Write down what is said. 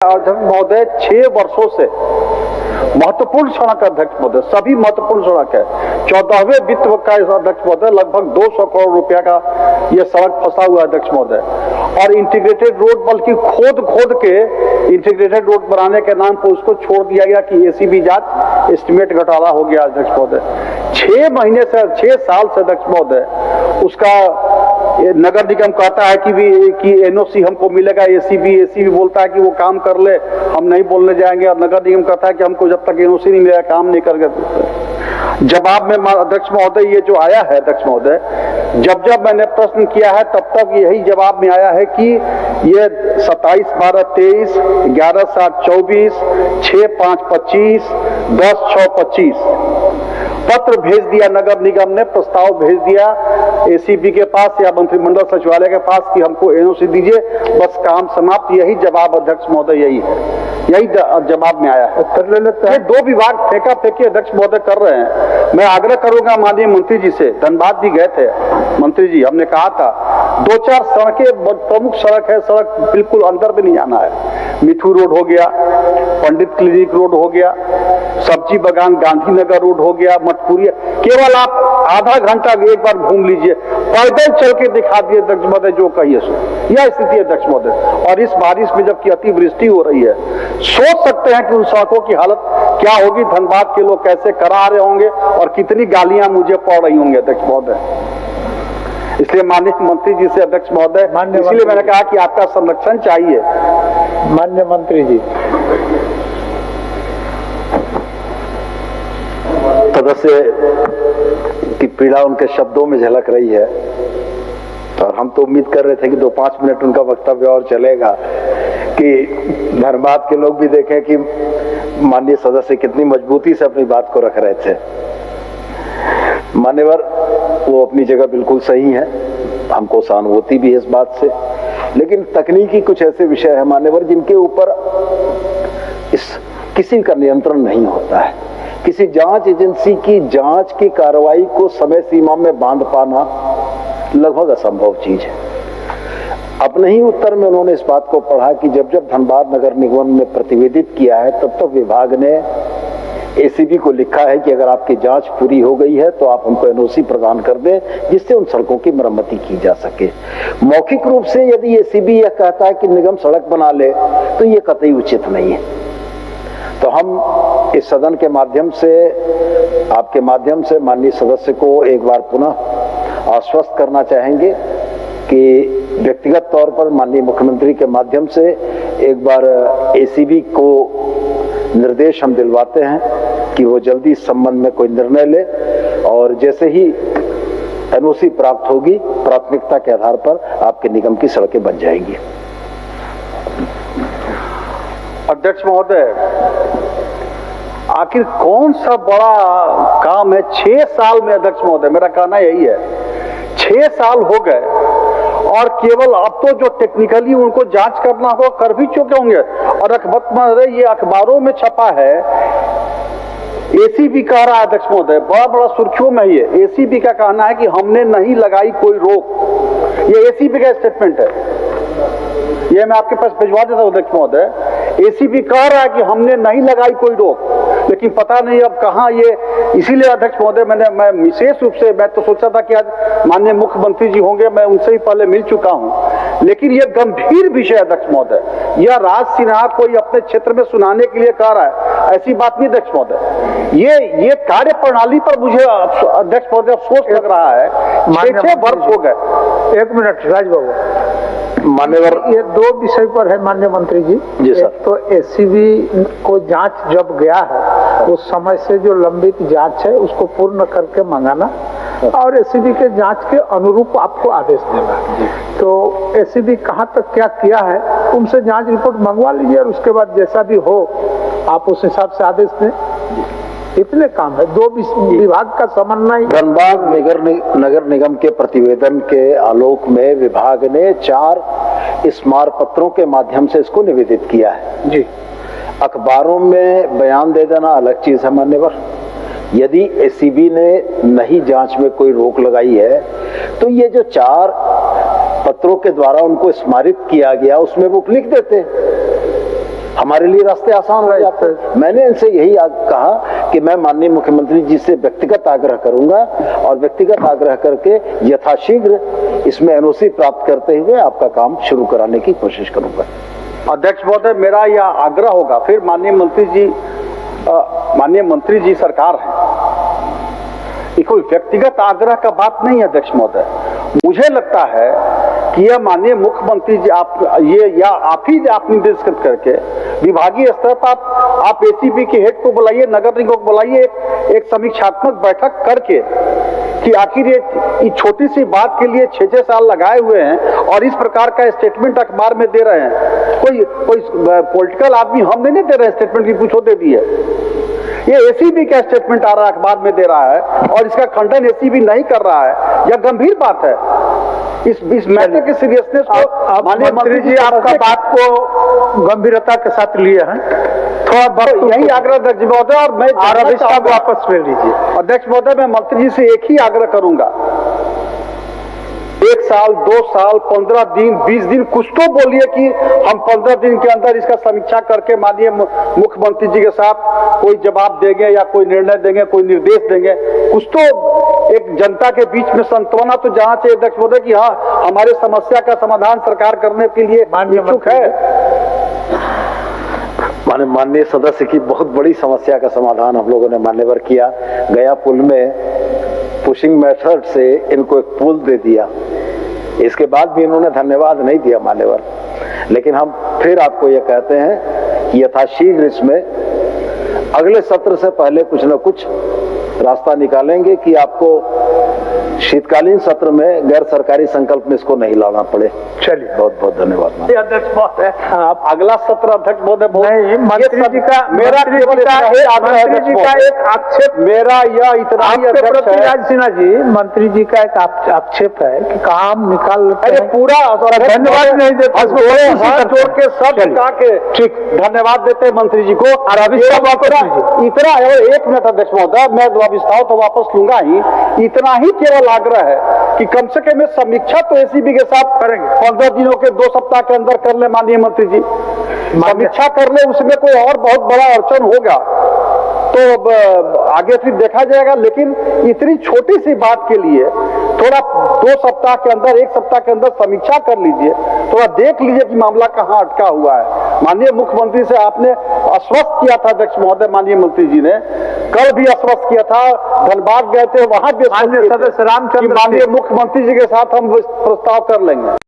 महोदय 6 वर्षों से महत्वपूर्ण सड़क अध्यक्ष महोदय, सभी महत्वपूर्ण सड़क है। 14वें वित्त का अध्यक्ष महोदय, लगभग 200 करोड़ रुपया का यह सड़क फंसा हुआ अध्यक्ष महोदय। और इंटीग्रेटेड रोड बल्कि खोद के इंटीग्रेटेड रोड बनाने के नाम पर उसको छोड़ दिया गया कि एसीबी जांच एस्टिमेट घोटाला हो गया अध्यक्ष महोदय। 6 साल से अध्यक्ष महोदय उसका नगर निगम कहता है कि एनओसी हमको मिलेगा, एसीबी बोलता है कि वो काम कर ले, हम नहीं बोलने जाएंगे, और नगर निगम कहता है कि हमको जब तक एनओसी नहीं मिलेगा काम नहीं करके। जवाब में अध्यक्ष महोदय ये जो आया है अध्यक्ष महोदय, जब मैंने प्रश्न किया है तब यही जवाब में आया है कि ये 27/12/23, 11/7/24, 6/5/25, 10/6/25 पत्र भेज दिया नगर निगम ने, प्रस्ताव भेज दिया एसीबी के पास या मंत्रिमंडल सचिवालय के पास कि हमको एनओसी दीजिए, बस काम समाप्त। यही जवाब अध्यक्ष महोदय यही है, यही जवाब में आया है। कर ले लेते हैं। 2 विभाग फेंका फेंकी अध्यक्ष महोदय कर रहे हैं। मैं आग्रह करूंगा माननीय मंत्री जी से, धनबाद भी गए थे मंत्री जी, हमने कहा था 2-4 सड़कें प्रमुख सड़क है, सड़क बिल्कुल अंदर भी नहीं जाना है। मिठू रोड हो गया, पंडित क्लिनिक रोड हो गया, सब्जी बागान गांधीनगर रोड हो गया, मटपुरिया, केवल आप आधा घंटा एक बार घूम लीजिए, पैदल चल के दिखा दिए अध्यक्ष महोदय जो कहिए सो। यह स्थिति है अध्यक्ष महोदय। और इस बारिश में जबकि अतिवृष्टि हो रही है, सोच सकते हैं कि उन सड़कों की हालत क्या होगी, धनबाद के लोग कैसे करा रहे होंगे और कितनी गालियां मुझे पड़ रही होंगी अध्यक्ष महोदय। इसलिए माननीय मंत्री जी से अध्यक्ष महोदय, इसलिए मैंने कहा कि आपका संरक्षण चाहिए। माननीय मंत्री जी। सदस्य की पीड़ा उनके शब्दों में झलक रही है, और हम तो उम्मीद कर रहे थे कि 2-5 मिनट उनका वक्तव्य और चलेगा कि धनबाद के लोग भी देखें कि माननीय सदस्य कितनी मजबूती से अपनी बात को रख रहे थे। मान्यवर, वो अपनी जगह बिल्कुल सही है, हमको सहानुभूति भी है इस बात से, लेकिन तकनीकी कुछ ऐसे विषय है मान्यवर जिनके ऊपर किसी का नियंत्रण नहीं होता है। किसी जांच एजेंसी की जांच की कार्रवाई को समय सीमा में बांध पाना लगभग असंभव चीज है। अपने ही उत्तर में उन्होंने इस बात को पढ़ा कि जब धनबाद नगर निगम ने प्रतिवेदित किया है तब विभाग ने एसीबी को लिखा है कि अगर आपकी जांच पूरी हो गई है तो आप हमको एनओसी प्रदान कर दें, जिससे उन सड़कों की मरम्मती की जा सके। मौखिक रूप से यदि एसीबी यह कहता है कि निगम सड़क बना ले तो ये कतई उचित नहीं है। तो हम इस सदन के माध्यम से, आपके माध्यम से माननीय सदस्य को एक बार पुनः आश्वस्त करना चाहेंगे कि व्यक्तिगत तौर पर माननीय मुख्यमंत्री के माध्यम से एक बार एसीबी को निर्देश हम दिलवाते हैं कि वो जल्दी इस संबंध में कोई निर्णय ले, और जैसे ही एनओसी प्राप्त होगी प्राथमिकता के आधार पर आपके निगम की सड़कें बन जाएंगी। अध्यक्ष महोदय, आखिर कौन सा बड़ा काम है 6 साल में अध्यक्ष महोदय, मेरा कहना यही है। 6 साल हो गए और केवल अब तो जो टेक्निकली उनको जांच करना होगा कर भी चुके होंगे। और ये अखबारों में छपा है, एसीबी कह रहा है अध्यक्ष महोदय, बड़ा सुर्खियों में ये एसीबी का कहना है कि हमने नहीं लगाई कोई रोक। ये एसीबी का स्टेटमेंट है, ये मैं आपके पास भिजवा देता हूं अध्यक्ष महोदय। एसीबी कह रहा है कि हमने नहीं लगाई कोई रोक, लेकिन पता नहीं अब कहां ये। इसीलिए अध्यक्ष महोदय मैं विशेष रूप से, मैं तो सोचा था कि आज माननीय मुख्यमंत्री जी होंगे, मैं उनसे ही पहले मिल चुका हूं, लेकिन ये गंभीर विषय अध्यक्ष महोदय, यह राज सिन्हा कोई अपने क्षेत्र में सुनाने के लिए कह रहा है, ऐसी बात नहीं अध्यक्ष महोदय। ये कार्य प्रणाली पर मुझे अध्यक्ष महोदय अफसोस लग रहा है। 6 वर्ष हो गए। 1 मिनट राजबाबू। मान्यवर, ये 2 विषय पर है माननीय मंत्री जी। जी सर। तो एसीबी को जांच जब गया है उस समय से जो लंबित जांच है उसको पूर्ण करके मंगाना, और एसीबी के जांच के अनुरूप आपको आदेश देना। तो एसीबी कहां तक क्या किया है उनसे जांच रिपोर्ट मंगवा लीजिए, और उसके बाद जैसा भी हो आप उस हिसाब से आदेश दें। इतने काम है, 2 विभाग का समन्वय। धनबाद नगर निगम के प्रतिवेदन के आलोक में विभाग ने 4 स्मारक पत्रों के माध्यम से इसको निवेदित किया है जी। अखबारों में बयान दे देना अलग चीज है मान्यवर। यदि एसीबी ने नहीं जांच में कोई रोक लगाई है तो ये जो 4 पत्रों के द्वारा उनको स्मारित किया गया उसमें वो लिख देते। हमारे लिए रास्ते आसान हो जाते हैं। मैंने इनसे यही कहा कि मैं माननीय मुख्यमंत्री जी से व्यक्तिगत आग्रह करूंगा और व्यक्तिगत आग्रह करके यथाशीघ्र इसमें एनओसी प्राप्त करते हुए आपका काम शुरू कराने की कोशिश करूंगा। अध्यक्ष महोदय, मेरा यह आग्रह होगा, फिर माननीय मंत्री जी सरकार है, ये कोई व्यक्तिगत आग्रह का बात नहीं है अध्यक्ष महोदय। मुझे लगता है कि यह माननीय मुख्यमंत्री जी आप ही निर्देशित करके विभागीय स्तर पर आप एसीबी के हेड को बुलाइए, नगर निगम को बुलाइए, एक समीक्षात्मक बैठक करके कि आखिर ये छोटी सी बात के लिए 6-6 साल लगाए हुए हैं और इस प्रकार का स्टेटमेंट अखबार में दे रहे हैं। कोई पॉलिटिकल आदमी हम नहीं दे रहे हैं स्टेटमेंट की, कुछ दे दी है। ये एसीबी का स्टेटमेंट आ रहा है, अखबार में दे रहा है और इसका खंडन एसीबी नहीं कर रहा है। यह गंभीर बात है। इस मैटर के सीरियसनेस को माननीय मंत्री जी आपका बात को गंभीरता के साथ लिए हैं, थोड़ा बहुत यही आग्रह अध्यक्ष महोदय, और मैं वापस ले लीजिए। अध्यक्ष महोदय, मैं मंत्री जी से एक ही आग्रह करूंगा, 1 साल 2 साल 15 दिन 20 दिन कुछ तो बोलिए कि हम 15 दिन के अंदर इसका समीक्षा करके माननीय मुख्यमंत्री जी के साथ कोई जवाब देंगे या कोई निर्णय देंगे, कोई निर्देश देंगे। कुछ तो एक जनता के बीच में सांत्वना तो जाना चाहिए अध्यक्ष महोदय कि हाँ, हमारे समस्या का समाधान सरकार करने के लिए इच्छुक है। माननीय सदस्य की बहुत बड़ी समस्या का समाधान हम लोगों ने मान्यवर किया। गया पुल में पुशिंग मेथड से इनको एक पुल दे दिया, इसके बाद भी इन्होंने धन्यवाद नहीं दिया मान्यवर। लेकिन हम फिर आपको ये कहते हैं कि यथाशीघ्र इसमें अगले सत्र से पहले कुछ न कुछ रास्ता निकालेंगे कि आपको शीतकालीन सत्र में गैर सरकारी संकल्प में इसको नहीं लाना पड़े। चलिए, बहुत बहुत धन्यवाद अध्यक्ष महोदय। आप अगला सत्र अध्यक्ष महोदय नहीं, मंत्री जी का मेरा केवल मंत्री जी का एक आक्षेप, मेरा यह इतना ही अध्यक्ष है राज सिन्हा जी, मंत्री जी का एक आक्षेप है कि काम निकाल लेते हैं, पूरा धन्यवाद नहीं देते, हाथ जोड़ के सब झुका के ठीक धन्यवाद देते हैं मंत्री जी को। और अभी इतना एक मिनट अध्यक्ष महोदय, मैं अभिस्ताव तो वापस लूंगा ही, इतना ही केवल आग्रह है कि कम से कम समीक्षा तो एसीबी के साथ करेंगे, 15 दिनों के 2 सप्ताह के अंदर कर ले माननीय मंत्री जी, समीक्षा कर ले, उसमें कोई और बहुत बड़ा अड़चन होगा तो आगे फिर देखा जाएगा। लेकिन इतनी छोटी सी बात के लिए थोड़ा 2 सप्ताह के अंदर 1 सप्ताह के अंदर समीक्षा कर लीजिए, थोड़ा देख लीजिए कि मामला कहाँ अटका हुआ है। माननीय मुख्यमंत्री से आपने आश्वस्त किया था अध्यक्ष महोदय, माननीय मंत्री जी ने कल भी आश्वस्त किया था, धनबाद गए थे, वहां भी सदस्य रामचंद्र माननीय मुख्यमंत्री जी के साथ हम प्रस्ताव कर लेंगे।